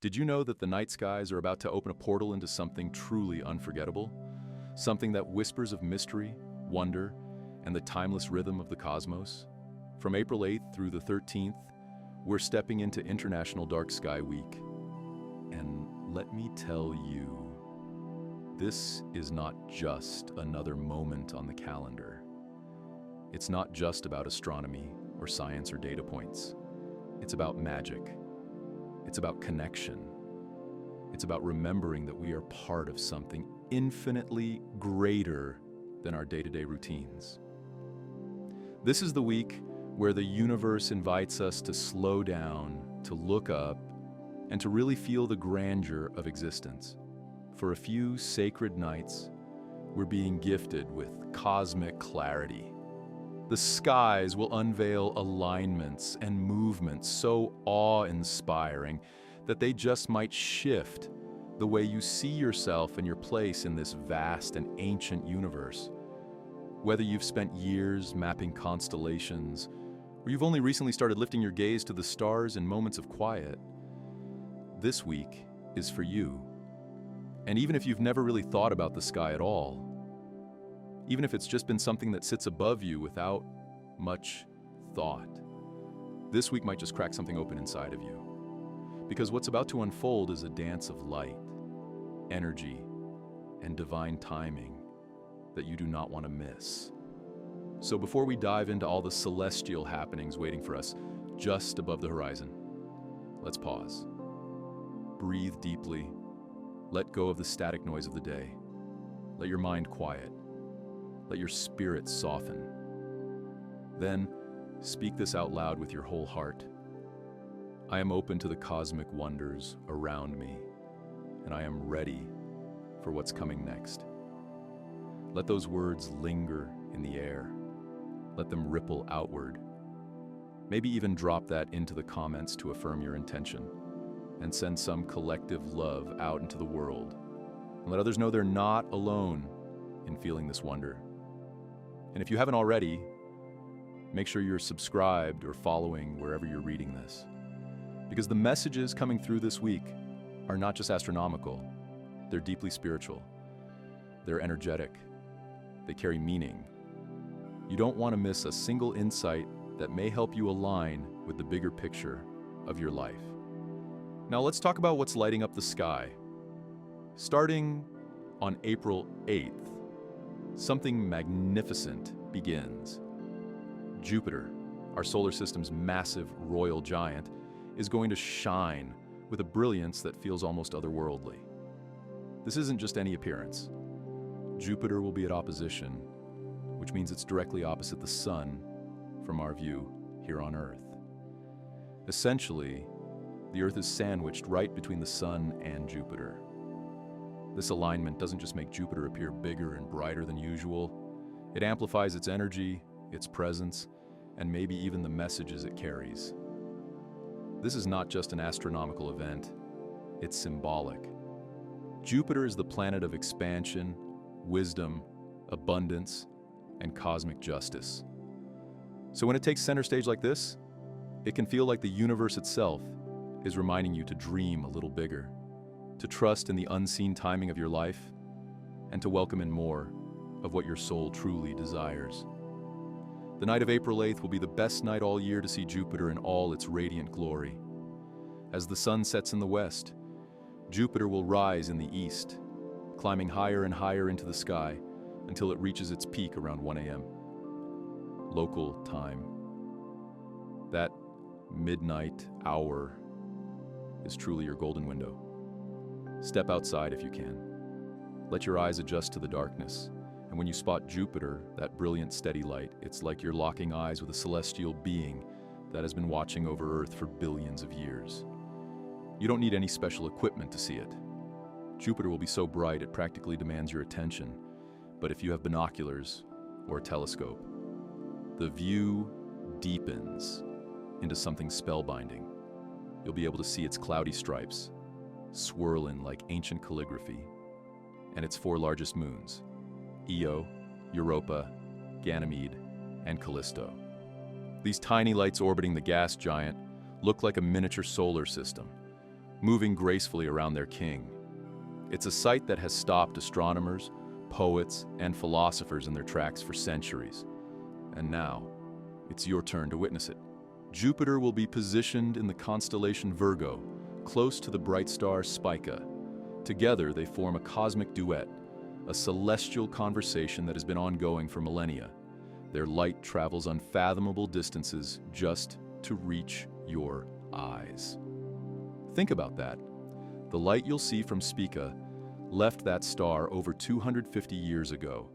Did you know that the night skies are about to open a portal into something truly unforgettable? Something that whispers of mystery, wonder, and the timeless rhythm of the cosmos? From April 8th through the 13th, we're stepping into International Dark Sky Week. And let me tell you, this is not just another moment on the calendar. It's not just about astronomy or science or data points. It's about magic. It's about connection. It's about remembering that we are part of something infinitely greater than our day-to-day routines. This is the week where the universe invites us to slow down, to look up, and to really feel the grandeur of existence. For a few sacred nights, we're being gifted with cosmic clarity. The skies will unveil alignments and movements so awe-inspiring that they just might shift the way you see yourself and your place in this vast and ancient universe. Whether you've spent years mapping constellations, or you've only recently started lifting your gaze to the stars in moments of quiet, this week is for you. And even if you've never really thought about the sky at all, even if it's just been something that sits above you without much thought, this week might just crack something open inside of you. Because what's about to unfold is a dance of light, energy, and divine timing that you do not want to miss. So before we dive into all the celestial happenings waiting for us just above the horizon, let's pause. Breathe deeply. Let go of the static noise of the day. Let your mind quiet. Let your spirit soften. Then, speak this out loud with your whole heart. I am open to the cosmic wonders around me, and I am ready for what's coming next. Let those words linger in the air. Let them ripple outward. Maybe even drop that into the comments to affirm your intention, and send some collective love out into the world, and let others know they're not alone in feeling this wonder. And if you haven't already, make sure you're subscribed or following wherever you're reading this. Because the messages coming through this week are not just astronomical, they're deeply spiritual. They're energetic. They carry meaning. You don't want to miss a single insight that may help you align with the bigger picture of your life. Now let's talk about what's lighting up the sky. Starting on April 8th, something magnificent begins. Jupiter, our solar system's massive royal giant, is going to shine with a brilliance that feels almost otherworldly. This isn't just any appearance. Jupiter will be at opposition, which means it's directly opposite the Sun from our view here on Earth. Essentially, the Earth is sandwiched right between the Sun and Jupiter. This alignment doesn't just make Jupiter appear bigger and brighter than usual, it amplifies its energy, its presence, and maybe even the messages it carries. This is not just an astronomical event, it's symbolic. Jupiter is the planet of expansion, wisdom, abundance, and cosmic justice. So when it takes center stage like this, it can feel like the universe itself is reminding you to dream a little bigger, to trust in the unseen timing of your life, and to welcome in more of what your soul truly desires. The night of April 8th will be the best night all year to see Jupiter in all its radiant glory. As the sun sets in the west, Jupiter will rise in the east, climbing higher and higher into the sky until it reaches its peak around 1 a.m. local time. That midnight hour is truly your golden window. Step outside if you can. Let your eyes adjust to the darkness, and when you spot Jupiter, that brilliant steady light, it's like you're locking eyes with a celestial being that has been watching over Earth for billions of years. You don't need any special equipment to see it. Jupiter will be so bright it practically demands your attention, but if you have binoculars or a telescope, the view deepens into something spellbinding. You'll be able to see its cloudy stripes, swirling like ancient calligraphy, and its four largest moons, Io, Europa, Ganymede, and Callisto. These tiny lights orbiting the gas giant look like a miniature solar system, moving gracefully around their king. It's a sight that has stopped astronomers, poets, and philosophers in their tracks for centuries. And now, it's your turn to witness it. Jupiter will be positioned in the constellation Virgo, close to the bright star Spica. Together, they form a cosmic duet, a celestial conversation that has been ongoing for millennia. Their light travels unfathomable distances just to reach your eyes. Think about that. The light you'll see from Spica left that star over 250 years ago.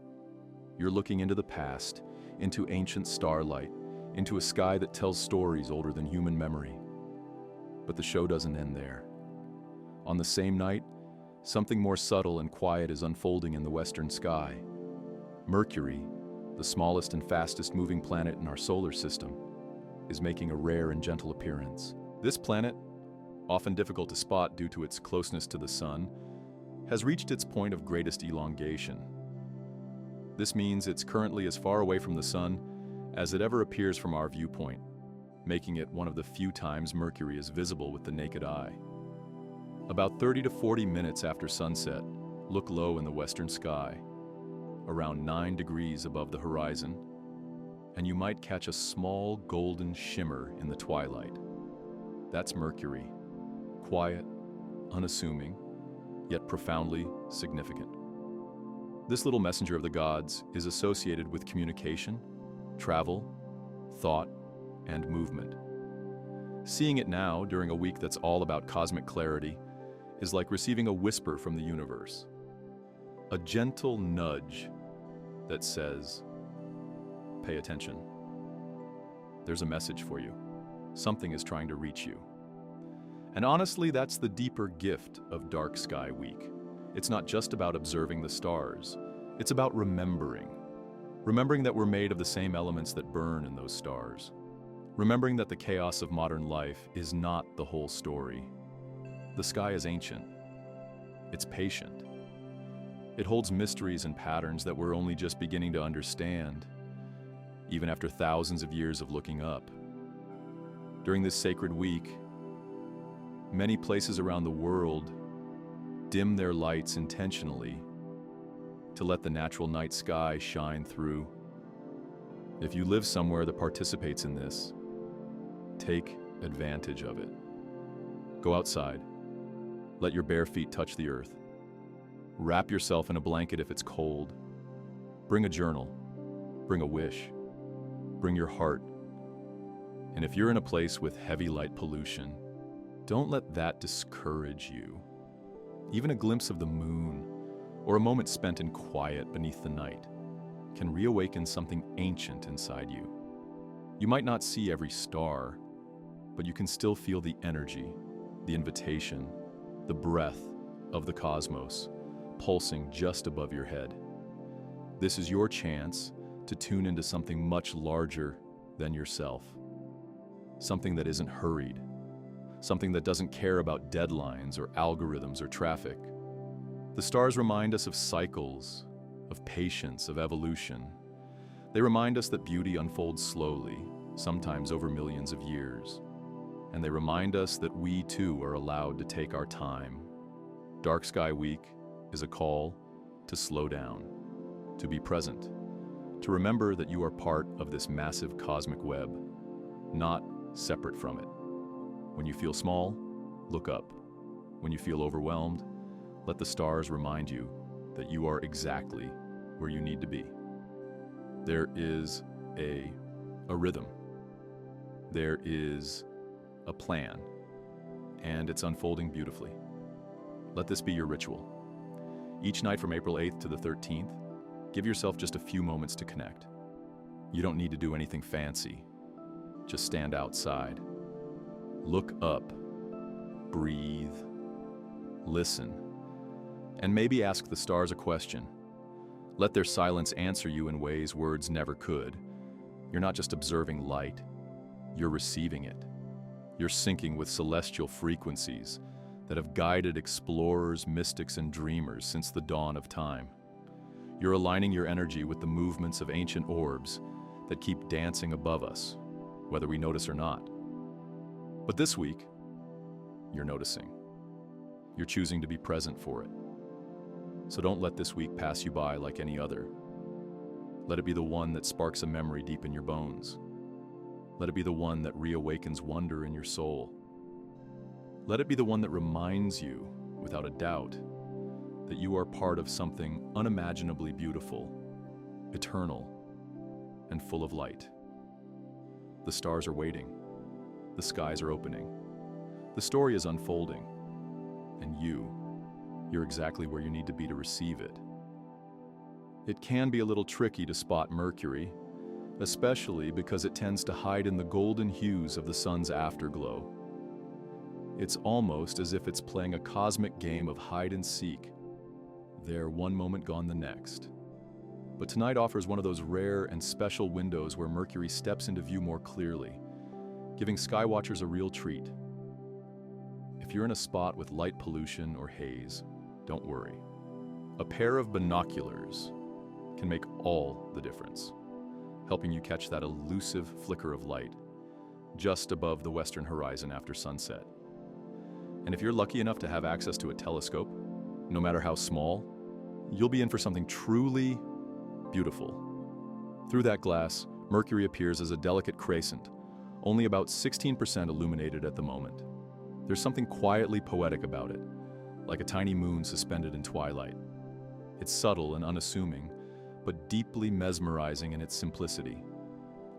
You're looking into the past, into ancient starlight, into a sky that tells stories older than human memory. But the show doesn't end there. On the same night, something more subtle and quiet is unfolding in the western sky. Mercury, the smallest and fastest moving planet in our solar system, is making a rare and gentle appearance. This planet, often difficult to spot due to its closeness to the Sun, has reached its point of greatest elongation. This means it's currently as far away from the Sun as it ever appears from our viewpoint, making it one of the few times Mercury is visible with the naked eye. About 30 to 40 minutes after sunset, look low in the western sky, around 9 degrees above the horizon, and you might catch a small golden shimmer in the twilight. That's Mercury. Quiet, unassuming, yet profoundly significant. This little messenger of the gods is associated with communication, travel, thought, and movement. Seeing it now, during a week that's all about cosmic clarity, is like receiving a whisper from the universe. A gentle nudge that says, "Pay attention. There's a message for you. Something is trying to reach you." And honestly, that's the deeper gift of Dark Sky Week. It's not just about observing the stars. It's about remembering. Remembering that we're made of the same elements that burn in those stars. Remembering that the chaos of modern life is not the whole story. The sky is ancient. It's patient. It holds mysteries and patterns that we're only just beginning to understand, even after thousands of years of looking up. During this sacred week, many places around the world dim their lights intentionally to let the natural night sky shine through. If you live somewhere that participates in this, take advantage of it. Go outside. Let your bare feet touch the earth. Wrap yourself in a blanket if it's cold. Bring a journal. Bring a wish. Bring your heart. And if you're in a place with heavy light pollution, don't let that discourage you. Even a glimpse of the moon, or a moment spent in quiet beneath the night, can reawaken something ancient inside you. You might not see every star, but you can still feel the energy, the invitation, the breath of the cosmos pulsing just above your head. This is your chance to tune into something much larger than yourself. Something that isn't hurried. Something that doesn't care about deadlines or algorithms or traffic. The stars remind us of cycles, of patience, of evolution. They remind us that beauty unfolds slowly, sometimes over millions of years. And they remind us that we too are allowed to take our time. Dark Sky Week is a call to slow down, to be present, to remember that you are part of this massive cosmic web, not separate from it. When you feel small, look up. When you feel overwhelmed, let the stars remind you that you are exactly where you need to be. There is a rhythm. There is a plan, and it's unfolding beautifully. Let this be your ritual. Each night from April 8th to the 13th, give yourself just a few moments to connect. You don't need to do anything fancy. Just stand outside. Look up. Breathe. Listen. And maybe ask the stars a question. Let their silence answer you in ways words never could. You're not just observing light. You're receiving it. You're syncing with celestial frequencies that have guided explorers, mystics, and dreamers since the dawn of time. You're aligning your energy with the movements of ancient orbs that keep dancing above us, whether we notice or not. But this week, you're noticing. You're choosing to be present for it. So don't let this week pass you by like any other. Let it be the one that sparks a memory deep in your bones. Let it be the one that reawakens wonder in your soul. Let it be the one that reminds you, without a doubt, that you are part of something unimaginably beautiful, eternal, and full of light. The stars are waiting. The skies are opening. The story is unfolding. And you're exactly where you need to be to receive it. It can be a little tricky to spot Mercury, especially because it tends to hide in the golden hues of the sun's afterglow. It's almost as if it's playing a cosmic game of hide and seek. There, one moment gone the next. But tonight offers one of those rare and special windows where Mercury steps into view more clearly, giving skywatchers a real treat. If you're in a spot with light pollution or haze, don't worry. A pair of binoculars can make all the difference, helping you catch that elusive flicker of light just above the western horizon after sunset. And if you're lucky enough to have access to a telescope, no matter how small, you'll be in for something truly beautiful. Through that glass, Mercury appears as a delicate crescent, only about 16% illuminated at the moment. There's something quietly poetic about it, like a tiny moon suspended in twilight. It's subtle and unassuming, but deeply mesmerizing in its simplicity.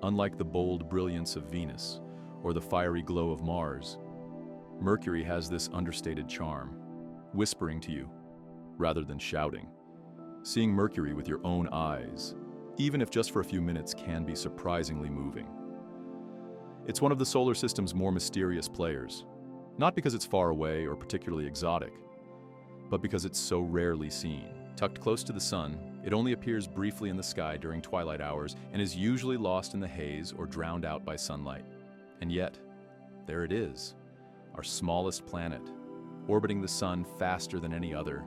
Unlike the bold brilliance of Venus or the fiery glow of Mars, Mercury has this understated charm, whispering to you rather than shouting. Seeing Mercury with your own eyes, even if just for a few minutes, can be surprisingly moving. It's one of the solar system's more mysterious players, not because it's far away or particularly exotic, but because it's so rarely seen. Tucked close to the sun, it only appears briefly in the sky during twilight hours and is usually lost in the haze or drowned out by sunlight. And yet, there it is, our smallest planet, orbiting the sun faster than any other,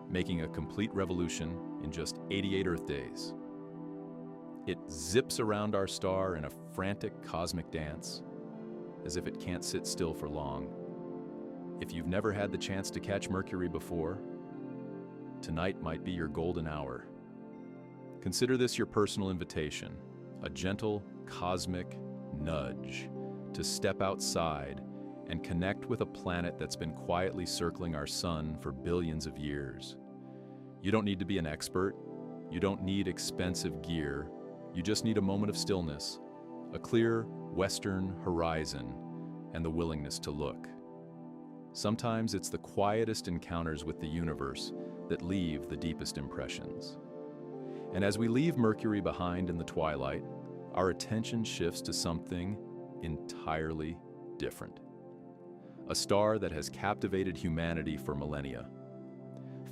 making a complete revolution in just 88 Earth days. It zips around our star in a frantic cosmic dance, as if it can't sit still for long. If you've never had the chance to catch Mercury before, tonight might be your golden hour. Consider this your personal invitation, a gentle cosmic nudge to step outside and connect with a planet that's been quietly circling our sun for billions of years. You don't need to be an expert. You don't need expensive gear. You just need a moment of stillness, a clear western horizon, and the willingness to look. Sometimes it's the quietest encounters with the universe that leave the deepest impressions. And as we leave Mercury behind in the twilight, our attention shifts to something entirely different. A star that has captivated humanity for millennia.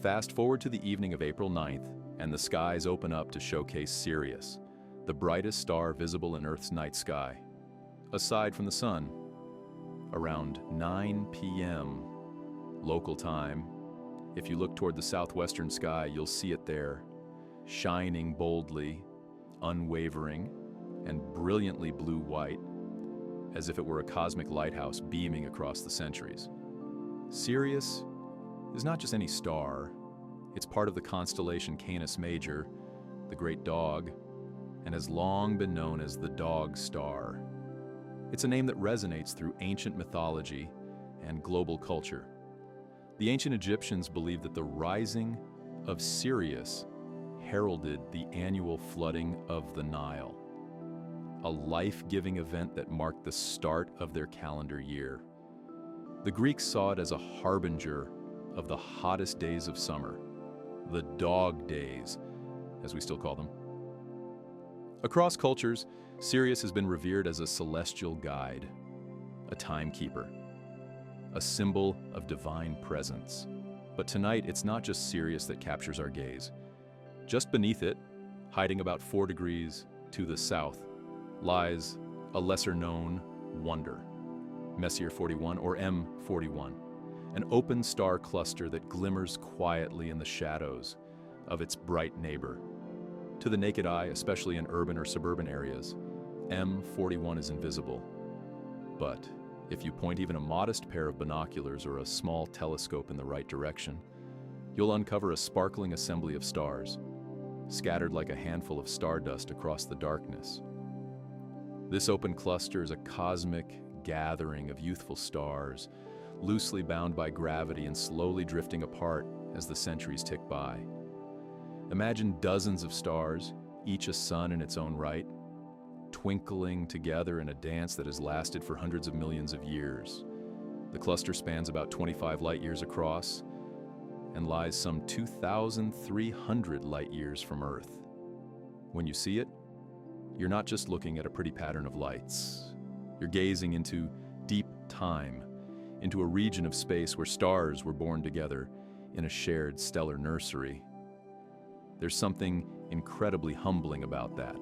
Fast forward to the evening of April 9th, and the skies open up to showcase Sirius, the brightest star visible in Earth's night sky. Aside from the sun, around 9 p.m. local time, if you look toward the southwestern sky, you'll see it there, shining boldly, unwavering, and brilliantly blue-white, as if it were a cosmic lighthouse beaming across the centuries. Sirius is not just any star. It's part of the constellation Canis Major, the Great Dog, and has long been known as the Dog Star. It's a name that resonates through ancient mythology and global culture. The ancient Egyptians believed that the rising of Sirius heralded the annual flooding of the Nile, a life-giving event that marked the start of their calendar year. The Greeks saw it as a harbinger of the hottest days of summer, the dog days, as we still call them. Across cultures, Sirius has been revered as a celestial guide, a timekeeper, a symbol of divine presence. But tonight, it's not just Sirius that captures our gaze. Just beneath it, hiding about 4 degrees to the south, lies a lesser-known wonder, Messier 41 or M41, an open star cluster that glimmers quietly in the shadows of its bright neighbor. To the naked eye, especially in urban or suburban areas, M41 is invisible. But If you point even a modest pair of binoculars or a small telescope in the right direction, you'll uncover a sparkling assembly of stars, scattered like a handful of stardust across the darkness. This open cluster is a cosmic gathering of youthful stars, loosely bound by gravity and slowly drifting apart as the centuries tick by. Imagine dozens of stars, each a sun in its own right, twinkling together in a dance that has lasted for hundreds of millions of years. The cluster spans about 25 light years across and lies some 2,300 light years from Earth. When you see it, you're not just looking at a pretty pattern of lights. You're gazing into deep time, into a region of space where stars were born together in a shared stellar nursery. There's something incredibly humbling about that.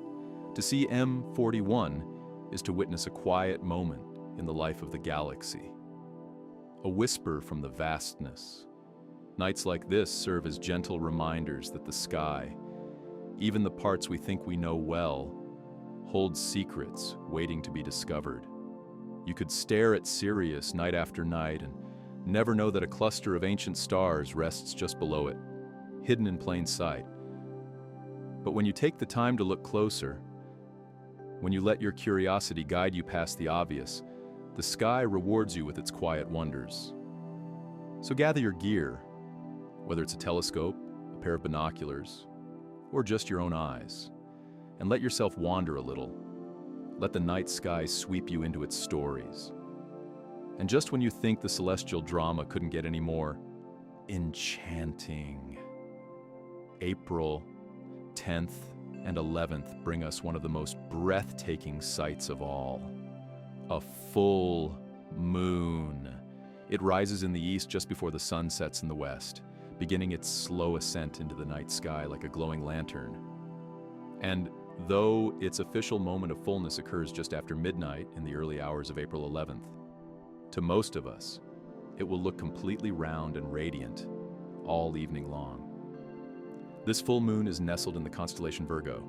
To see M41 is to witness a quiet moment in the life of the galaxy, a whisper from the vastness. Nights like this serve as gentle reminders that the sky, even the parts we think we know well, holds secrets waiting to be discovered. You could stare at Sirius night after night and never know that a cluster of ancient stars rests just below it, hidden in plain sight. But when you take the time to look closer, when you let your curiosity guide you past the obvious, the sky rewards you with its quiet wonders. So gather your gear, whether it's a telescope, a pair of binoculars, or just your own eyes, and let yourself wander a little. Let the night sky sweep you into its stories. And just when you think the celestial drama couldn't get any more enchanting, April 10th and 11th bring us one of the most breathtaking sights of all. A full moon. It rises in the east just before the sun sets in the west, beginning its slow ascent into the night sky like a glowing lantern. And though its official moment of fullness occurs just after midnight in the early hours of April 11th, to most of us, it will look completely round and radiant all evening long. This full moon is nestled in the constellation Virgo,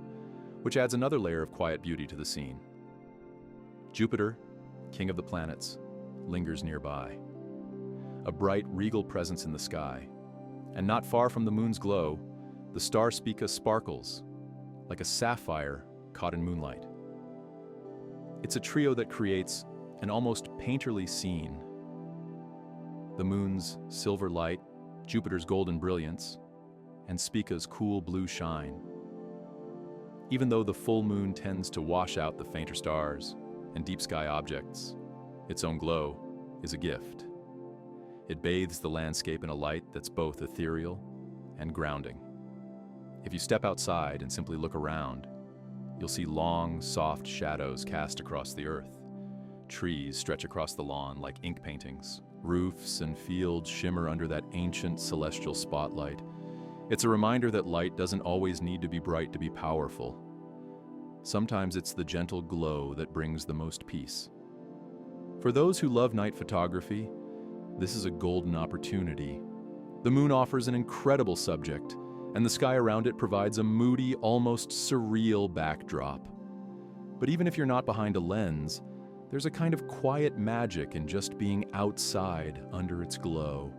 which adds another layer of quiet beauty to the scene. Jupiter, king of the planets, lingers nearby, a bright, regal presence in the sky, and not far from the moon's glow, the star Spica sparkles like a sapphire caught in moonlight. It's a trio that creates an almost painterly scene. The moon's silver light, Jupiter's golden brilliance, and Spica's cool blue shine. Even though the full moon tends to wash out the fainter stars and deep sky objects, its own glow is a gift. It bathes the landscape in a light that's both ethereal and grounding. If you step outside and simply look around, you'll see long, soft shadows cast across the earth. Trees stretch across the lawn like ink paintings. Roofs and fields shimmer under that ancient celestial spotlight. It's a reminder that light doesn't always need to be bright to be powerful. Sometimes it's the gentle glow that brings the most peace. For those who love night photography, this is a golden opportunity. The moon offers an incredible subject, and the sky around it provides a moody, almost surreal backdrop. But even if you're not behind a lens, there's a kind of quiet magic in just being outside under its glow.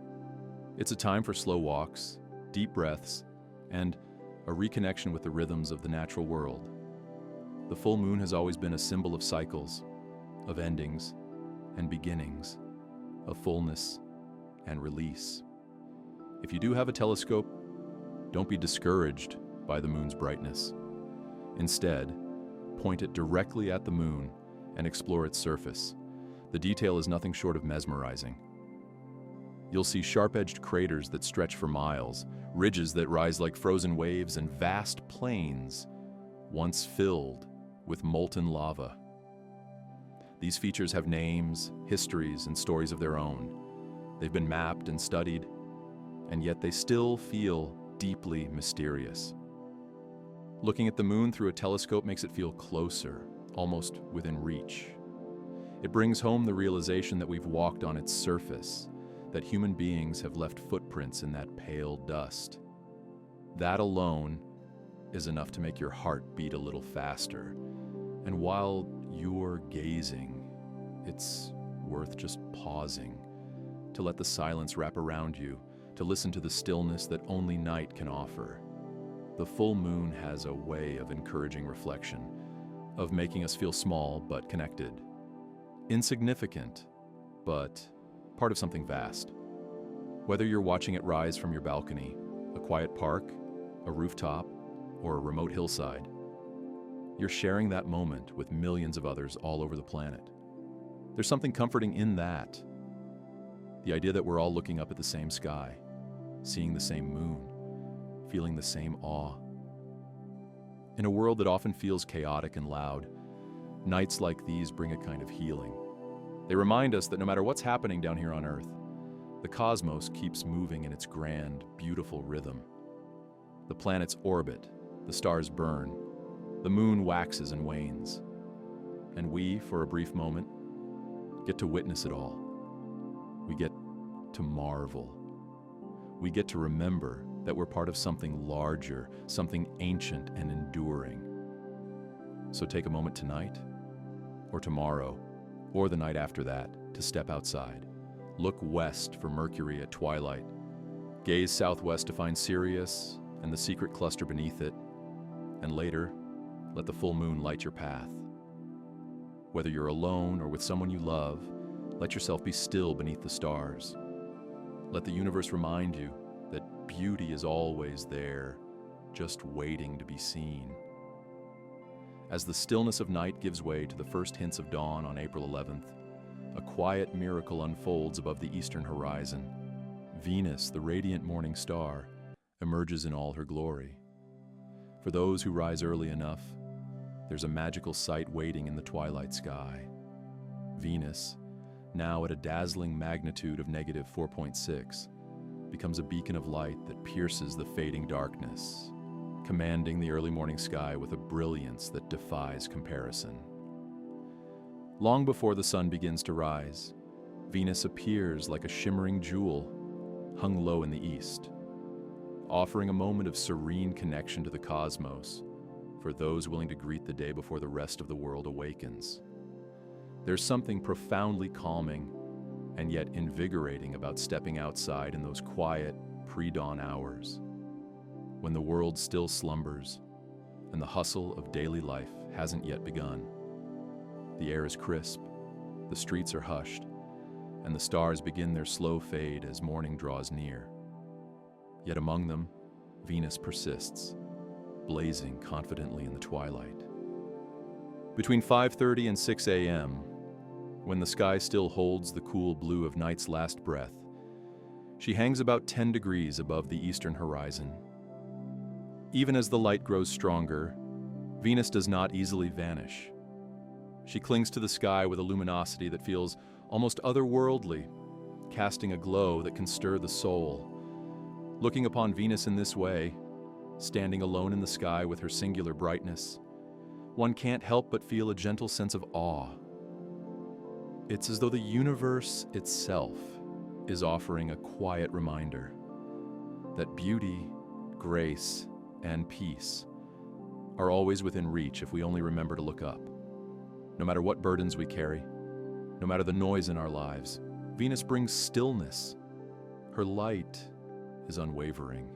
It's a time for slow walks, deep breaths, and a reconnection with the rhythms of the natural world. The full moon has always been a symbol of cycles, of endings and beginnings, of fullness and release. If you do have a telescope, don't be discouraged by the moon's brightness. Instead, point it directly at the moon and explore its surface. The detail is nothing short of mesmerizing. You'll see sharp-edged craters that stretch for miles, ridges that rise like frozen waves, and vast plains once filled with molten lava. These features have names, histories, and stories of their own. They've been mapped and studied, and yet they still feel deeply mysterious. Looking at the moon through a telescope makes it feel closer, almost within reach. It brings home the realization that we've walked on its surface, that human beings have left footprints in that pale dust. That alone is enough to make your heart beat a little faster. And while you're gazing, it's worth just pausing, to let the silence wrap around you, to listen to the stillness that only night can offer. The full moon has a way of encouraging reflection, of making us feel small but connected. Insignificant, but part of something vast. Whether you're watching it rise from your balcony, a quiet park, a rooftop, or a remote hillside, you're sharing that moment with millions of others all over the planet. There's something comforting in that. The idea that we're all looking up at the same sky, seeing the same moon, feeling the same awe. In a world that often feels chaotic and loud, nights like these bring a kind of healing. They remind us that no matter what's happening down here on Earth, the cosmos keeps moving in its grand, beautiful rhythm. The planets orbit, the stars burn, the moon waxes and wanes. And we, for a brief moment, get to witness it all. We get to marvel. We get to remember that we're part of something larger, something ancient and enduring. So take a moment tonight, or tomorrow, or the night after that, to step outside. Look west for Mercury at twilight. Gaze southwest to find Sirius and the secret cluster beneath it. And later, let the full moon light your path. Whether you're alone or with someone you love, let yourself be still beneath the stars. Let the universe remind you that beauty is always there, just waiting to be seen. As the stillness of night gives way to the first hints of dawn on April 11th, a quiet miracle unfolds above the eastern horizon. Venus, the radiant morning star, emerges in all her glory. For those who rise early enough, there's a magical sight waiting in the twilight sky. Venus, now at a dazzling magnitude of -4.6, becomes a beacon of light that pierces the fading darkness, commanding the early morning sky with a brilliance that defies comparison. Long before the sun begins to rise, Venus appears like a shimmering jewel hung low in the east, offering a moment of serene connection to the cosmos for those willing to greet the day before the rest of the world awakens. There's something profoundly calming and yet invigorating about stepping outside in those quiet, pre-dawn hours, when the world still slumbers and the hustle of daily life hasn't yet begun. The air is crisp, the streets are hushed, and the stars begin their slow fade as morning draws near. Yet among them, Venus persists, blazing confidently in the twilight. Between 5:30 and 6 a.m., when the sky still holds the cool blue of night's last breath, she hangs about 10 degrees above the eastern horizon. Even as the light grows stronger, Venus does not easily vanish. She clings to the sky with a luminosity that feels almost otherworldly, casting a glow that can stir the soul. Looking upon Venus in this way, standing alone in the sky with her singular brightness, one can't help but feel a gentle sense of awe. It's as though the universe itself is offering a quiet reminder that beauty, grace, and peace are always within reach if we only remember to look up. No matter what burdens we carry, no matter the noise in our lives, Venus brings stillness. Her light is unwavering,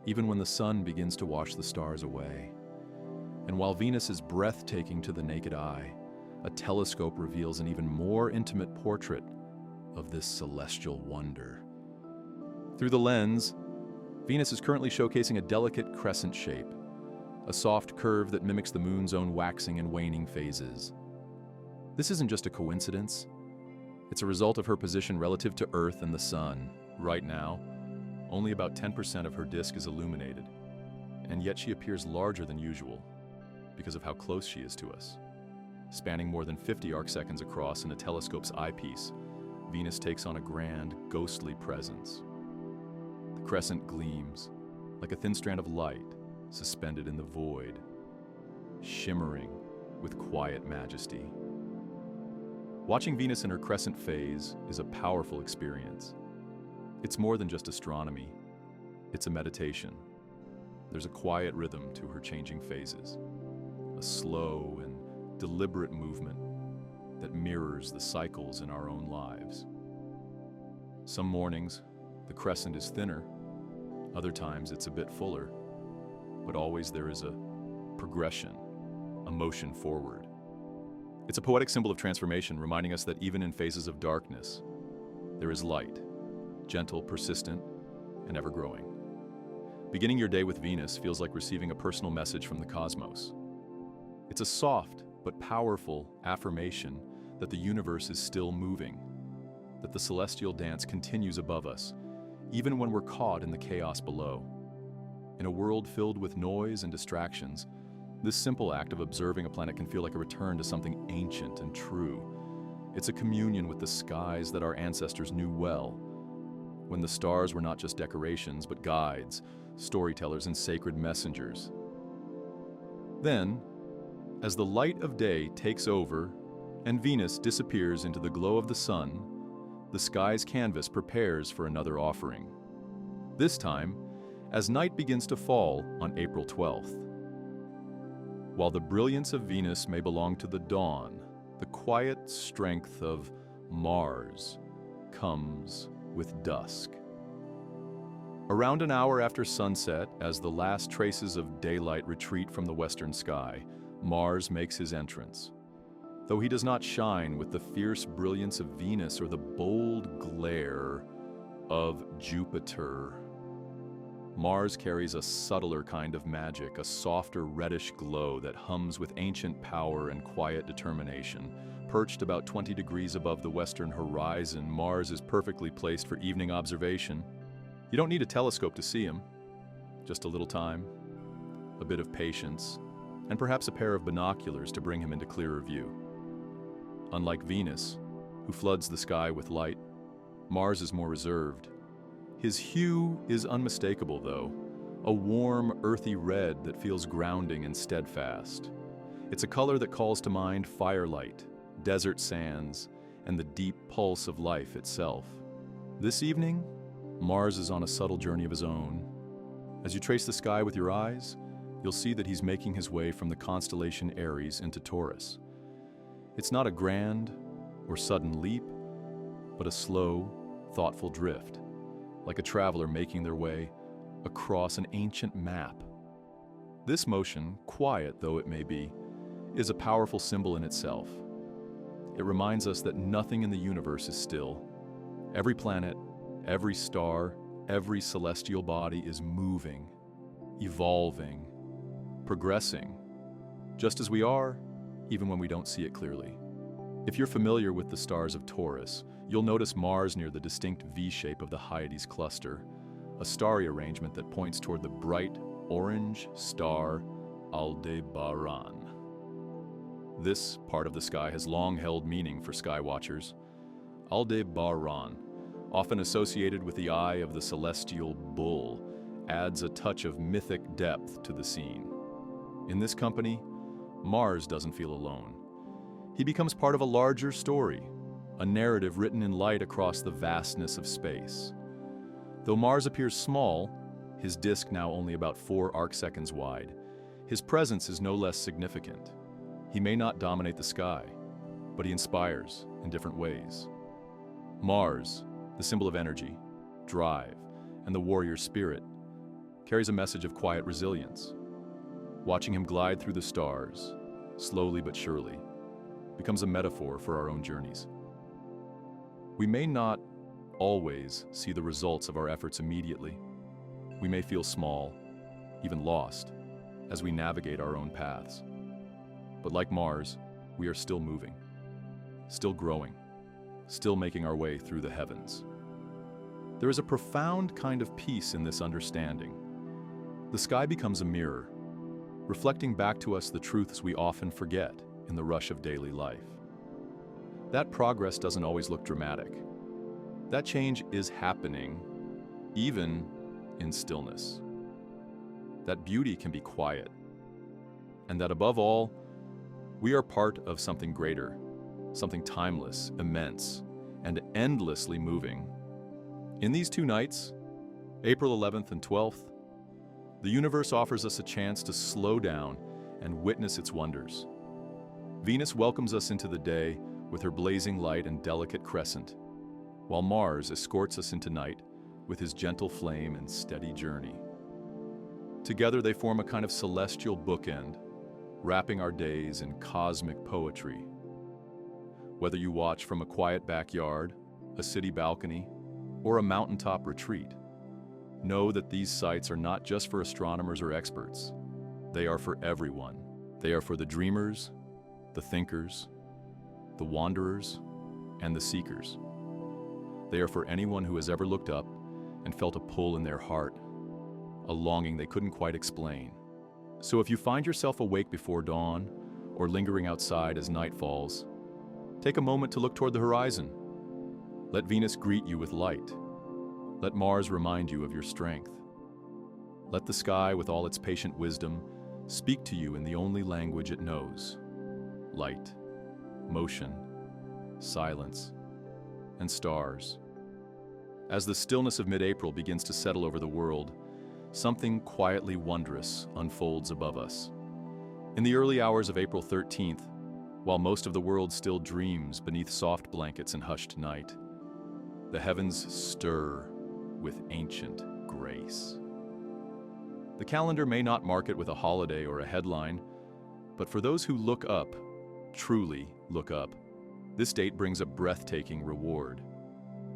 even when the sun begins to wash the stars away. And while Venus is breathtaking to the naked eye, a telescope reveals an even more intimate portrait of this celestial wonder. Through the lens, Venus is currently showcasing a delicate crescent shape, a soft curve that mimics the moon's own waxing and waning phases. This isn't just a coincidence. It's a result of her position relative to Earth and the sun. Right now, only about 10% of her disk is illuminated, and yet she appears larger than usual because of how close she is to us. Spanning more than 50 arcseconds across in a telescope's eyepiece, Venus takes on a grand, ghostly presence. The crescent gleams like a thin strand of light suspended in the void, shimmering with quiet majesty. Watching Venus in her crescent phase is a powerful experience. It's more than just astronomy. It's a meditation. There's a quiet rhythm to her changing phases, a slow and deliberate movement that mirrors the cycles in our own lives. Some mornings, the crescent is thinner, other times it's a bit fuller, but always there is a progression, a motion forward. It's a poetic symbol of transformation, reminding us that even in phases of darkness, there is light, gentle, persistent, and ever-growing. Beginning your day with Venus feels like receiving a personal message from the cosmos. It's a soft but powerful affirmation that the universe is still moving, that the celestial dance continues above us, even when we're caught in the chaos below. In a world filled with noise and distractions, this simple act of observing a planet can feel like a return to something ancient and true. It's a communion with the skies that our ancestors knew well, when the stars were not just decorations, but guides, storytellers, and sacred messengers. Then, as the light of day takes over and Venus disappears into the glow of the sun, the sky's canvas prepares for another offering. This time, as night begins to fall on April 12th. While the brilliance of Venus may belong to the dawn, the quiet strength of Mars comes with dusk. Around an hour after sunset, as the last traces of daylight retreat from the western sky, Mars makes his entrance. Though he does not shine with the fierce brilliance of Venus or the bold glare of Jupiter, Mars carries a subtler kind of magic, a softer reddish glow that hums with ancient power and quiet determination. Perched about 20 degrees above the western horizon, Mars is perfectly placed for evening observation. You don't need a telescope to see him. Just a little time, a bit of patience, and perhaps a pair of binoculars to bring him into clearer view. Unlike Venus, who floods the sky with light, Mars is more reserved. His hue is unmistakable, though, a warm, earthy red that feels grounding and steadfast. It's a color that calls to mind firelight, desert sands, and the deep pulse of life itself. This evening, Mars is on a subtle journey of his own. As you trace the sky with your eyes, you'll see that he's making his way from the constellation Aries into Taurus. It's not a grand or sudden leap, but a slow, thoughtful drift, like a traveler making their way across an ancient map. This motion, quiet though it may be, is a powerful symbol in itself. It reminds us that nothing in the universe is still. Every planet, every star, every celestial body is moving, evolving, progressing, just as we are, even when we don't see it clearly. If you're familiar with the stars of Taurus, you'll notice Mars near the distinct V-shape of the Hyades cluster, a starry arrangement that points toward the bright orange star Aldebaran. This part of the sky has long held meaning for sky watchers. Aldebaran, often associated with the eye of the celestial bull, adds a touch of mythic depth to the scene. In this company, Mars doesn't feel alone. He becomes part of a larger story, a narrative written in light across the vastness of space. Though Mars appears small, his disk now only about 4 arcseconds wide, his presence is no less significant. He may not dominate the sky, but he inspires in different ways. Mars, the symbol of energy, drive, and the warrior spirit, carries a message of quiet resilience. Watching him glide through the stars, slowly but surely, becomes a metaphor for our own journeys. We may not always see the results of our efforts immediately. We may feel small, even lost, as we navigate our own paths. But like Mars, we are still moving, still growing, still making our way through the heavens. There is a profound kind of peace in this understanding. The sky becomes a mirror, reflecting back to us the truths we often forget in the rush of daily life. That progress doesn't always look dramatic. That change is happening, even in stillness. That beauty can be quiet, and that above all, we are part of something greater, something timeless, immense, and endlessly moving. In these 2 nights, April 11th and 12th, the universe offers us a chance to slow down and witness its wonders. Venus welcomes us into the day with her blazing light and delicate crescent, while Mars escorts us into night with his gentle flame and steady journey. Together they form a kind of celestial bookend, wrapping our days in cosmic poetry. Whether you watch from a quiet backyard, a city balcony, or a mountaintop retreat, know that these sights are not just for astronomers or experts. They are for everyone. They are for the dreamers, the thinkers, the wanderers, and the seekers. They are for anyone who has ever looked up and felt a pull in their heart, a longing they couldn't quite explain. So if you find yourself awake before dawn or lingering outside as night falls, take a moment to look toward the horizon. Let Venus greet you with light. Let Mars remind you of your strength. Let the sky, with all its patient wisdom, speak to you in the only language it knows: light, motion, silence, and stars. As the stillness of mid-April begins to settle over the world, something quietly wondrous unfolds above us. In the early hours of April 13th, while most of the world still dreams beneath soft blankets and hushed night, the heavens stir with ancient grace. The calendar may not mark it with a holiday or a headline, but for those who look up, truly look up, this date brings a breathtaking reward.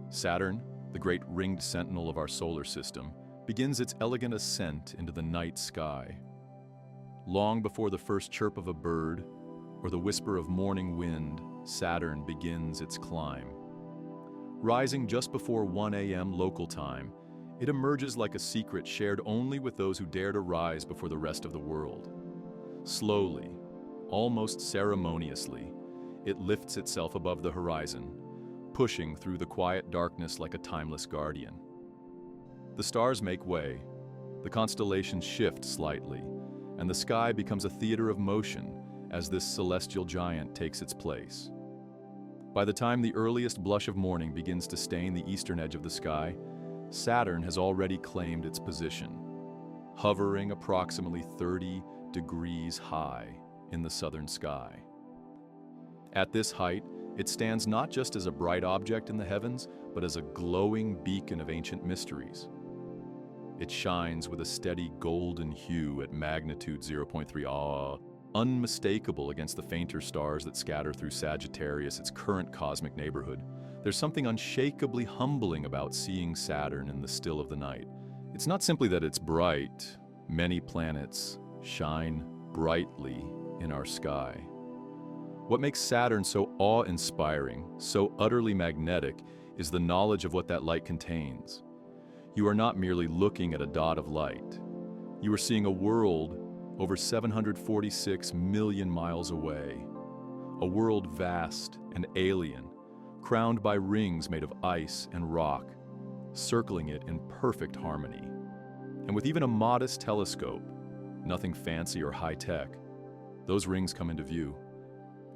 Saturn, the great ringed sentinel of our solar system, begins its elegant ascent into the night sky. Long before the first chirp of a bird or the whisper of morning wind, Saturn begins its climb. Rising just before 1 a.m. local time, it emerges like a secret shared only with those who dare to rise before the rest of the world. Slowly, almost ceremoniously, it lifts itself above the horizon, pushing through the quiet darkness like a timeless guardian. The stars make way, the constellations shift slightly, and the sky becomes a theater of motion as this celestial giant takes its place. By the time the earliest blush of morning begins to stain the eastern edge of the sky, Saturn has already claimed its position, hovering approximately 30 degrees high in the southern sky. At this height, it stands not just as a bright object in the heavens, but as a glowing beacon of ancient mysteries. It shines with a steady golden hue at magnitude 0.3, unmistakable against the fainter stars that scatter through Sagittarius, its current cosmic neighborhood. There's something unshakably humbling about seeing Saturn in the still of the night. It's not simply that it's bright. Many planets shine brightly in our sky. What makes Saturn so awe-inspiring, so utterly magnetic, is the knowledge of what that light contains. You are not merely looking at a dot of light. You are seeing a world over 746 million miles away. A world vast and alien, crowned by rings made of ice and rock, circling it in perfect harmony. And with even a modest telescope, nothing fancy or high-tech, those rings come into view.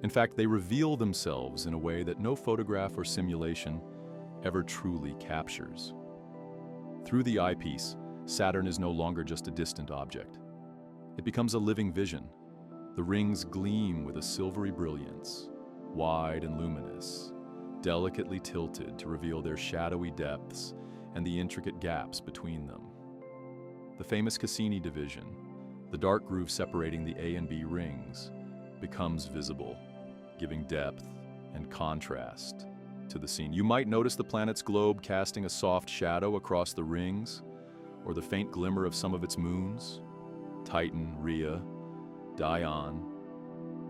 In fact, they reveal themselves in a way that no photograph or simulation ever truly captures. Through the eyepiece, Saturn is no longer just a distant object. It becomes a living vision. The rings gleam with a silvery brilliance, wide and luminous, delicately tilted to reveal their shadowy depths and the intricate gaps between them. The famous Cassini division, the dark groove separating the A and B rings, becomes visible, giving depth and contrast to the scene. You might notice the planet's globe casting a soft shadow across the rings, or the faint glimmer of some of its moons, Titan, Rhea, Dion,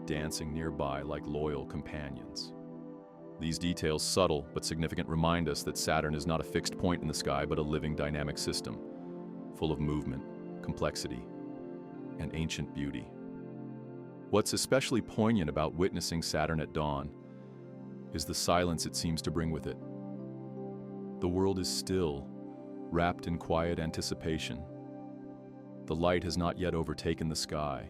dancing nearby like loyal companions. These details, subtle but significant, remind us that Saturn is not a fixed point in the sky, but a living, dynamic system, full of movement, complexity, and ancient beauty. What's especially poignant about witnessing Saturn at dawn is the silence it seems to bring with it. The world is still, wrapped in quiet anticipation. The light has not yet overtaken the sky.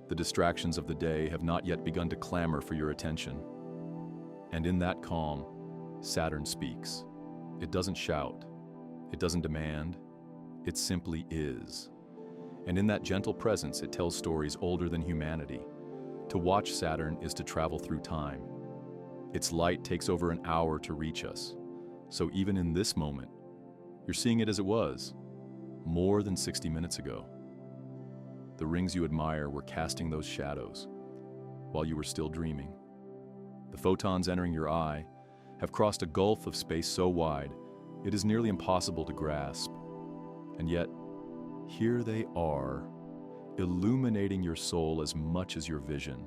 The distractions of the day have not yet begun to clamor for your attention. And in that calm, Saturn speaks. It doesn't shout. It doesn't demand. It simply is. And in that gentle presence, it tells stories older than humanity. To watch Saturn is to travel through time, Its light takes over an hour to reach us. So even in this moment, you're seeing it as it was, more than 60 minutes ago. The rings you admire were casting those shadows while you were still dreaming. The photons entering your eye have crossed a gulf of space so wide, it is nearly impossible to grasp. And yet, here they are, illuminating your soul as much as your vision.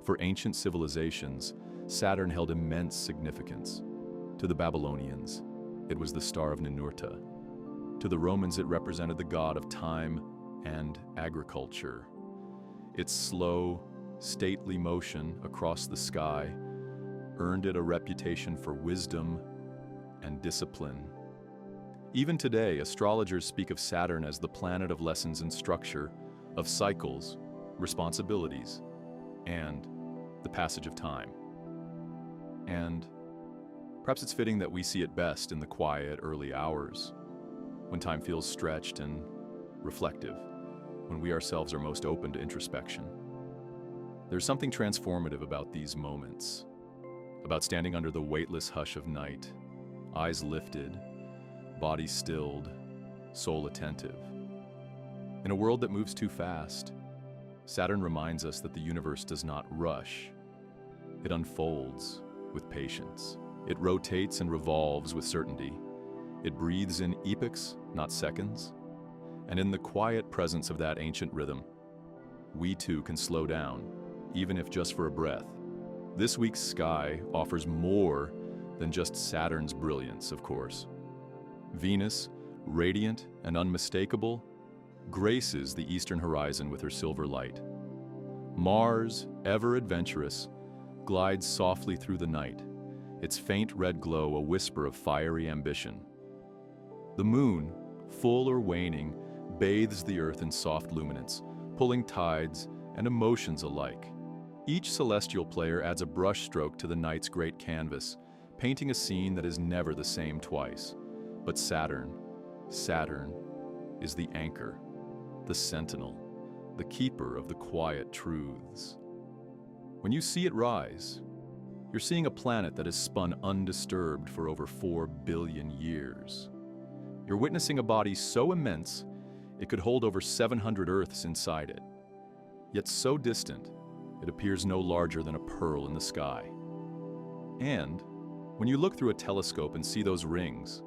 For ancient civilizations, Saturn held immense significance. To the Babylonians, it was the star of Ninurta. To the Romans, it represented the god of time and agriculture. Its slow, stately motion across the sky earned it a reputation for wisdom and discipline. Even today, astrologers speak of Saturn as the planet of lessons and structure, of cycles, responsibilities, and the passage of time. And perhaps it's fitting that we see it best in the quiet, early hours, when time feels stretched and reflective, when we ourselves are most open to introspection. There's something transformative about these moments, about standing under the weightless hush of night, eyes lifted, body stilled, soul attentive. In a world that moves too fast, Saturn reminds us that the universe does not rush. It unfolds with patience. It rotates and revolves with certainty. It breathes in epochs, not seconds. And in the quiet presence of that ancient rhythm, we too can slow down, even if just for a breath. This week's sky offers more than just Saturn's brilliance, of course. Venus, radiant and unmistakable, graces the eastern horizon with her silver light. Mars, ever adventurous, glides softly through the night, its faint red glow a whisper of fiery ambition. The moon, full or waning, bathes the earth in soft luminance, pulling tides and emotions alike. Each celestial player adds a brushstroke to the night's great canvas, painting a scene that is never the same twice. But Saturn is the anchor, the sentinel, the keeper of the quiet truths. When you see it rise, you're seeing a planet that has spun undisturbed for over 4 billion years. You're witnessing a body so immense, it could hold over 700 Earths inside it. Yet so distant, it appears no larger than a pearl in the sky. And when you look through a telescope and see those rings,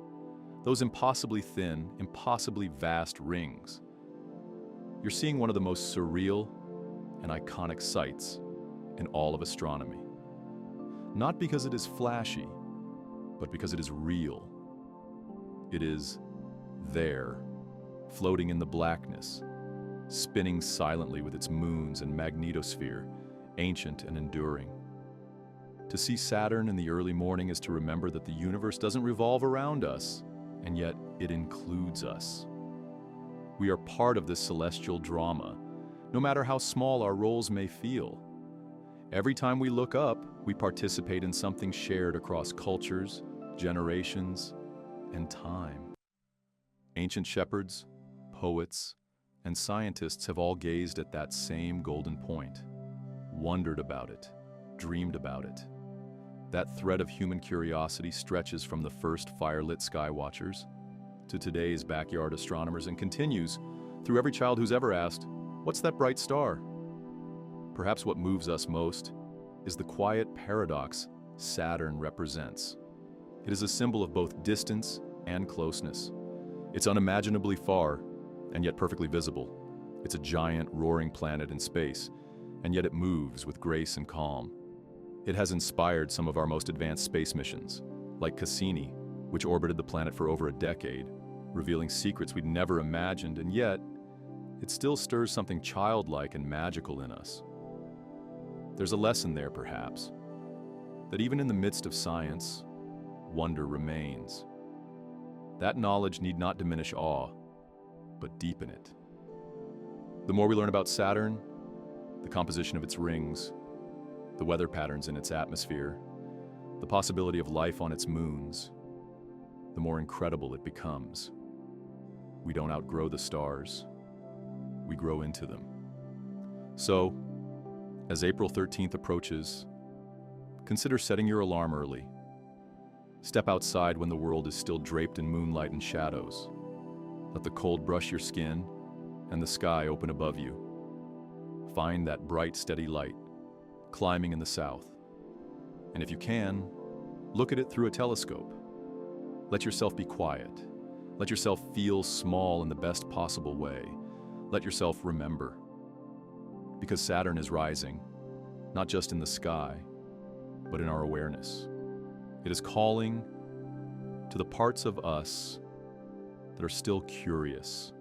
those impossibly thin, impossibly vast rings, you're seeing one of the most surreal and iconic sights in all of astronomy. Not because it is flashy, but because it is real. It is there, floating in the blackness, spinning silently with its moons and magnetosphere, ancient and enduring. To see Saturn in the early morning is to remember that the universe doesn't revolve around us, and yet it includes us. We are part of this celestial drama, no matter how small our roles may feel. Every time we look up, we participate in something shared across cultures, generations, and time. Ancient shepherds, poets, and scientists have all gazed at that same golden point, wondered about it, dreamed about it. That thread of human curiosity stretches from the first firelit sky watchers to today's backyard astronomers and continues through every child who's ever asked, "What's that bright star?" Perhaps what moves us most is the quiet paradox Saturn represents. It is a symbol of both distance and closeness. It's unimaginably far, and yet perfectly visible. It's a giant, roaring planet in space, and yet it moves with grace and calm. It has inspired some of our most advanced space missions, like Cassini, which orbited the planet for over a decade, revealing secrets we'd never imagined, and yet it still stirs something childlike and magical in us. There's a lesson there, perhaps, that even in the midst of science, wonder remains. That knowledge need not diminish awe, but deepen it. The more we learn about Saturn, the composition of its rings, the weather patterns in its atmosphere, the possibility of life on its moons, the more incredible it becomes. We don't outgrow the stars, we grow into them. So, as April 13th approaches, Consider setting your alarm early. Step outside when the world is still draped in moonlight and shadows. Let the cold brush your skin and the sky open above you. Find that bright, steady light climbing in the south. And if you can, look at it through a telescope. Let yourself be quiet. Let yourself feel small in the best possible way. Let yourself remember. Because Saturn is rising, not just in the sky, but in our awareness. It is calling to the parts of us that are still curious,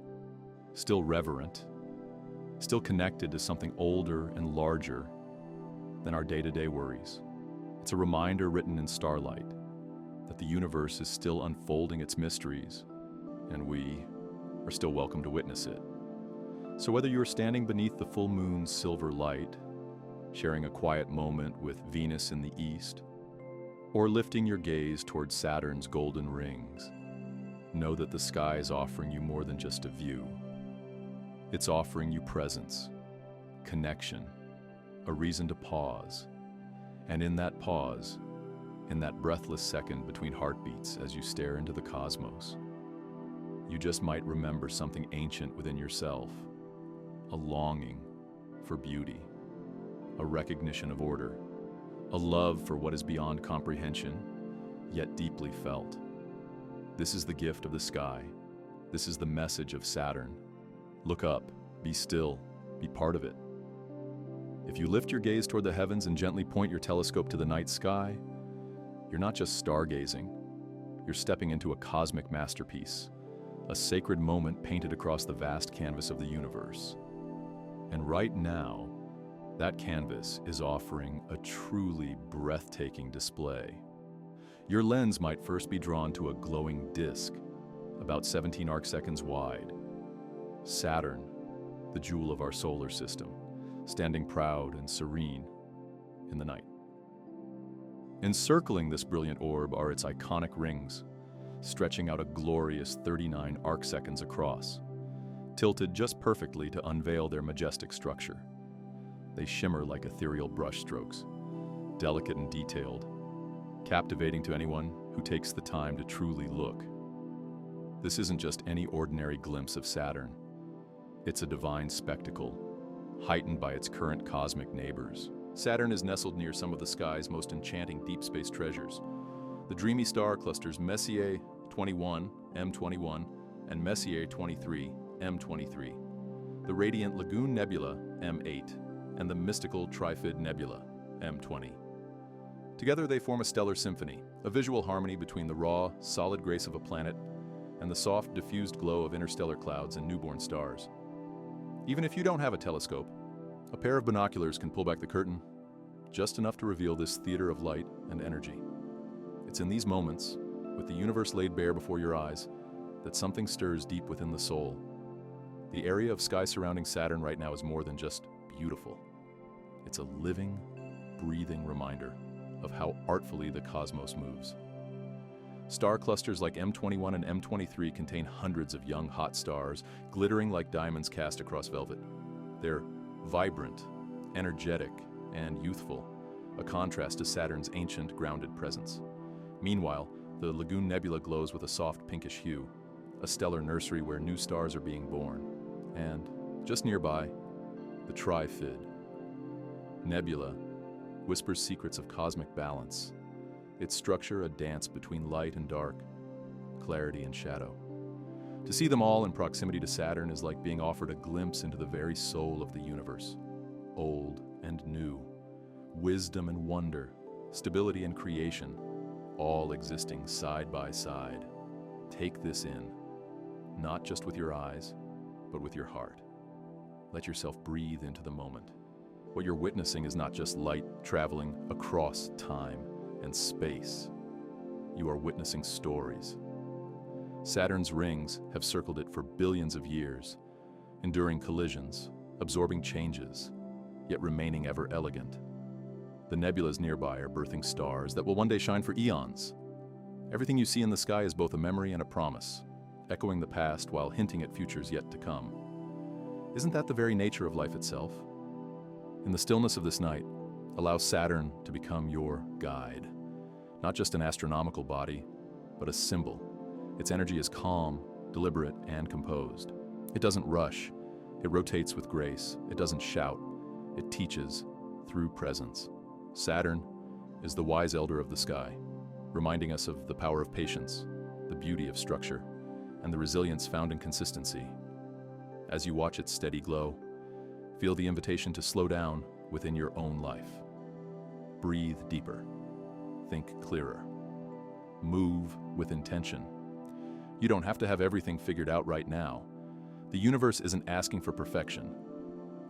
still reverent, still connected to something older and larger than our day-to-day worries. It's a reminder written in starlight that the universe is still unfolding its mysteries, and we are still welcome to witness it. So whether you are standing beneath the full moon's silver light, sharing a quiet moment with Venus in the east, or lifting your gaze towards Saturn's golden rings, know that the sky is offering you more than just a view. It's offering you presence, connection, a reason to pause. And in that pause, in that breathless second between heartbeats as you stare into the cosmos, you just might remember something ancient within yourself, a longing for beauty, a recognition of order, a love for what is beyond comprehension, yet deeply felt. This is the gift of the sky. This is the message of Saturn. Look up, be still, be part of it. If you lift your gaze toward the heavens and gently point your telescope to the night sky, you're not just stargazing. You're stepping into a cosmic masterpiece, a sacred moment painted across the vast canvas of the universe. And right now, that canvas is offering a truly breathtaking display. Your lens might first be drawn to a glowing disk, about 17 arcseconds wide. Saturn, the jewel of our solar system, standing proud and serene in the night. Encircling this brilliant orb are its iconic rings, stretching out a glorious 39 arcseconds across, tilted just perfectly to unveil their majestic structure. They shimmer like ethereal brushstrokes, delicate and detailed, captivating to anyone who takes the time to truly look. This isn't just any ordinary glimpse of Saturn. It's a divine spectacle, heightened by its current cosmic neighbors. Saturn is nestled near some of the sky's most enchanting deep space treasures. The dreamy star clusters Messier 21, M21, and Messier 23, M23, the radiant Lagoon Nebula, M8, and the mystical Trifid Nebula, M20. Together they form a stellar symphony, a visual harmony between the raw, solid grace of a planet and the soft, diffused glow of interstellar clouds and newborn stars. Even if you don't have a telescope, a pair of binoculars can pull back the curtain, just enough to reveal this theater of light and energy. It's in these moments, with the universe laid bare before your eyes, that something stirs deep within the soul. The area of sky surrounding Saturn right now is more than just beautiful. It's a living, breathing reminder of how artfully the cosmos moves. Star clusters like M21 and M23 contain hundreds of young hot stars, glittering like diamonds cast across velvet. They're vibrant, energetic, and youthful, a contrast to Saturn's ancient, grounded presence. Meanwhile, the Lagoon Nebula glows with a soft pinkish hue, a stellar nursery where new stars are being born. And, just nearby, the Trifid Nebula whispers secrets of cosmic balance, its structure a dance between light and dark, clarity and shadow. To see them all in proximity to Saturn is like being offered a glimpse into the very soul of the universe, old and new, wisdom and wonder, stability and creation, all existing side by side. Take this in, not just with your eyes, but with your heart. Let yourself breathe into the moment. What you're witnessing is not just light traveling across time and space. You are witnessing stories. Saturn's rings have circled it for billions of years, enduring collisions, absorbing changes, yet remaining ever elegant. The nebulas nearby are birthing stars that will one day shine for eons. Everything you see in the sky is both a memory and a promise, echoing the past while hinting at futures yet to come. Isn't that the very nature of life itself? In the stillness of this night, Allow Saturn to become your guide. Not just an astronomical body, but a symbol. Its energy is calm, deliberate, and composed. It doesn't rush. It rotates with grace. It doesn't shout. It teaches through presence. Saturn is the wise elder of the sky, reminding us of the power of patience, the beauty of structure, and the resilience found in consistency. As you watch its steady glow, feel the invitation to slow down within your own life. Breathe deeper. Think clearer. Move with intention. You don't have to have everything figured out right now. The universe isn't asking for perfection.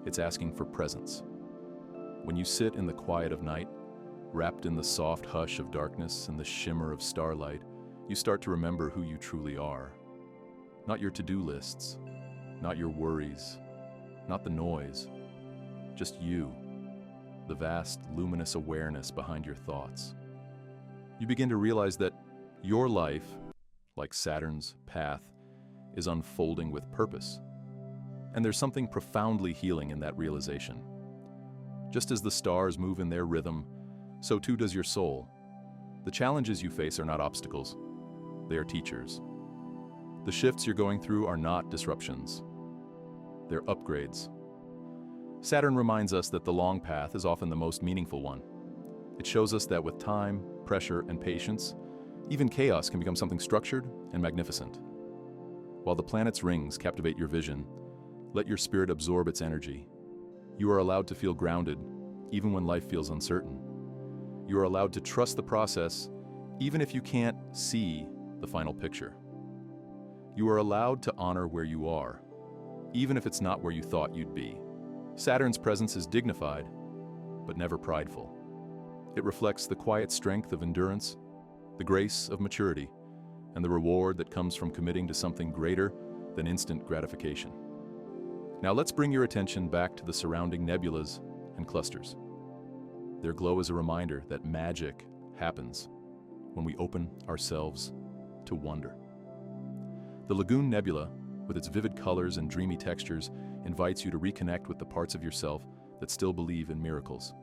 It's asking for presence. When you sit in the quiet of night, wrapped in the soft hush of darkness and the shimmer of starlight, you start to remember who you truly are. Not your to-do lists, not your worries, not the noise, just you, the vast, luminous awareness behind your thoughts. You begin to realize that your life, like Saturn's path, is unfolding with purpose. And there's something profoundly healing in that realization. Just as the stars move in their rhythm, so too does your soul. The challenges you face are not obstacles. They are teachers. The shifts you're going through are not disruptions. They're upgrades. Saturn reminds us that the long path is often the most meaningful one. It shows us that with time, pressure, and patience, even chaos can become something structured and magnificent. While the planet's rings captivate your vision, let your spirit absorb its energy. You are allowed to feel grounded, even when life feels uncertain. You are allowed to trust the process, even if you can't see the final picture. You are allowed to honor where you are, even if it's not where you thought you'd be. Saturn's presence is dignified, but never prideful. It reflects the quiet strength of endurance, the grace of maturity, and the reward that comes from committing to something greater than instant gratification. Now let's bring your attention back to the surrounding nebulas and clusters. Their glow is a reminder that magic happens when we open ourselves to wonder. The Lagoon Nebula, with its vivid colors and dreamy textures, invites you to reconnect with the parts of yourself that still believe in miracles.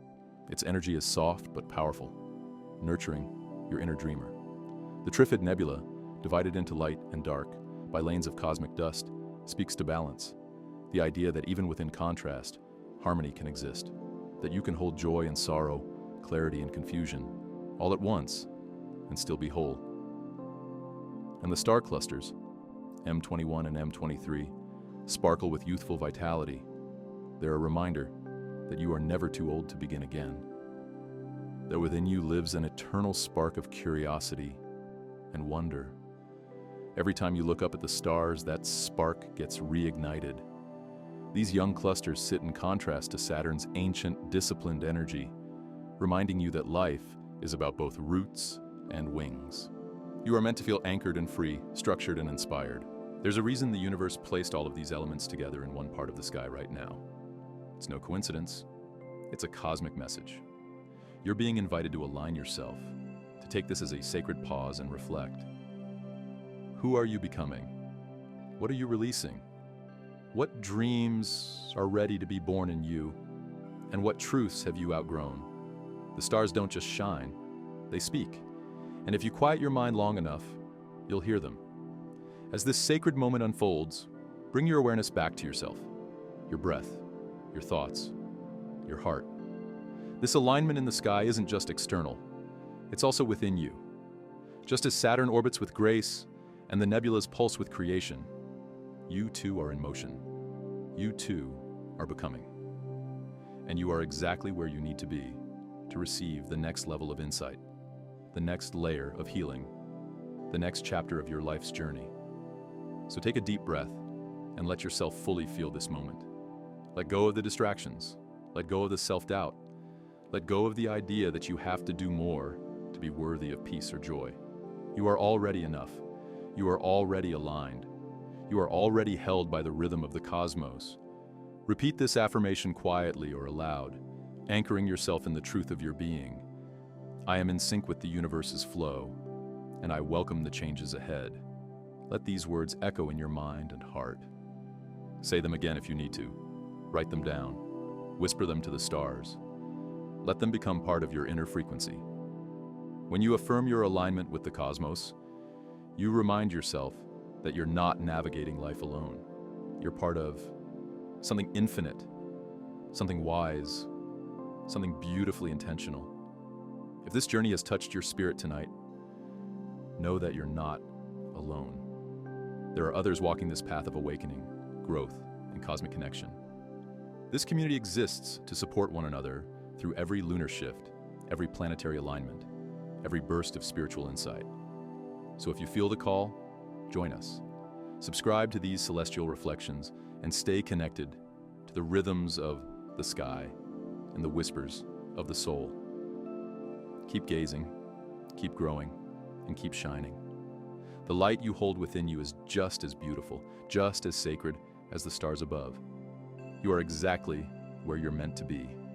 Its energy is soft but powerful, nurturing your inner dreamer. The Trifid Nebula, divided into light and dark by lanes of cosmic dust, speaks to balance, the idea that even within contrast, harmony can exist, that you can hold joy and sorrow, clarity and confusion, all at once, and still be whole. And the star clusters, M21 and M23, sparkle with youthful vitality. They're a reminder that you are never too old to begin again, that within you lives an eternal spark of curiosity and wonder. Every time you look up at the stars, that spark gets reignited. These young clusters sit in contrast to Saturn's ancient, disciplined energy, reminding you that life is about both roots and wings. You are meant to feel anchored and free, structured and inspired. There's a reason the universe placed all of these elements together in one part of the sky right now. It's no coincidence. It's a cosmic message. You're being invited to align yourself, to take this as a sacred pause and reflect. Who are you becoming? What are you releasing? What dreams are ready to be born in you? And what truths have you outgrown? The stars don't just shine, they speak. And if you quiet your mind long enough, you'll hear them. As this sacred moment unfolds, bring your awareness back to yourself, your breath, your thoughts, your heart. This alignment in the sky isn't just external, it's also within you. Just as Saturn orbits with grace and the nebulas pulse with creation, you too are in motion. You too are becoming. And you are exactly where you need to be to receive the next level of insight, the next layer of healing, the next chapter of your life's journey. So take a deep breath and let yourself fully feel this moment. Let go of the distractions. Let go of the self-doubt. Let go of the idea that you have to do more to be worthy of peace or joy. You are already enough. You are already aligned. You are already held by the rhythm of the cosmos. Repeat this affirmation quietly or aloud, anchoring yourself in the truth of your being. I am in sync with the universe's flow, and I welcome the changes ahead. Let these words echo in your mind and heart. Say them again if you need to. Write them down. Whisper them to the stars. Let them become part of your inner frequency. When you affirm your alignment with the cosmos, you remind yourself that you're not navigating life alone. You're part of something infinite, something wise, something beautifully intentional. If this journey has touched your spirit tonight, know that you're not alone. There are others walking this path of awakening, growth, and cosmic connection. This community exists to support one another through every lunar shift, every planetary alignment, every burst of spiritual insight. So if you feel the call, join us. Subscribe to these celestial reflections and stay connected to the rhythms of the sky and the whispers of the soul. Keep gazing, keep growing, and keep shining. The light you hold within you is just as beautiful, just as sacred as the stars above. You are exactly where you're meant to be.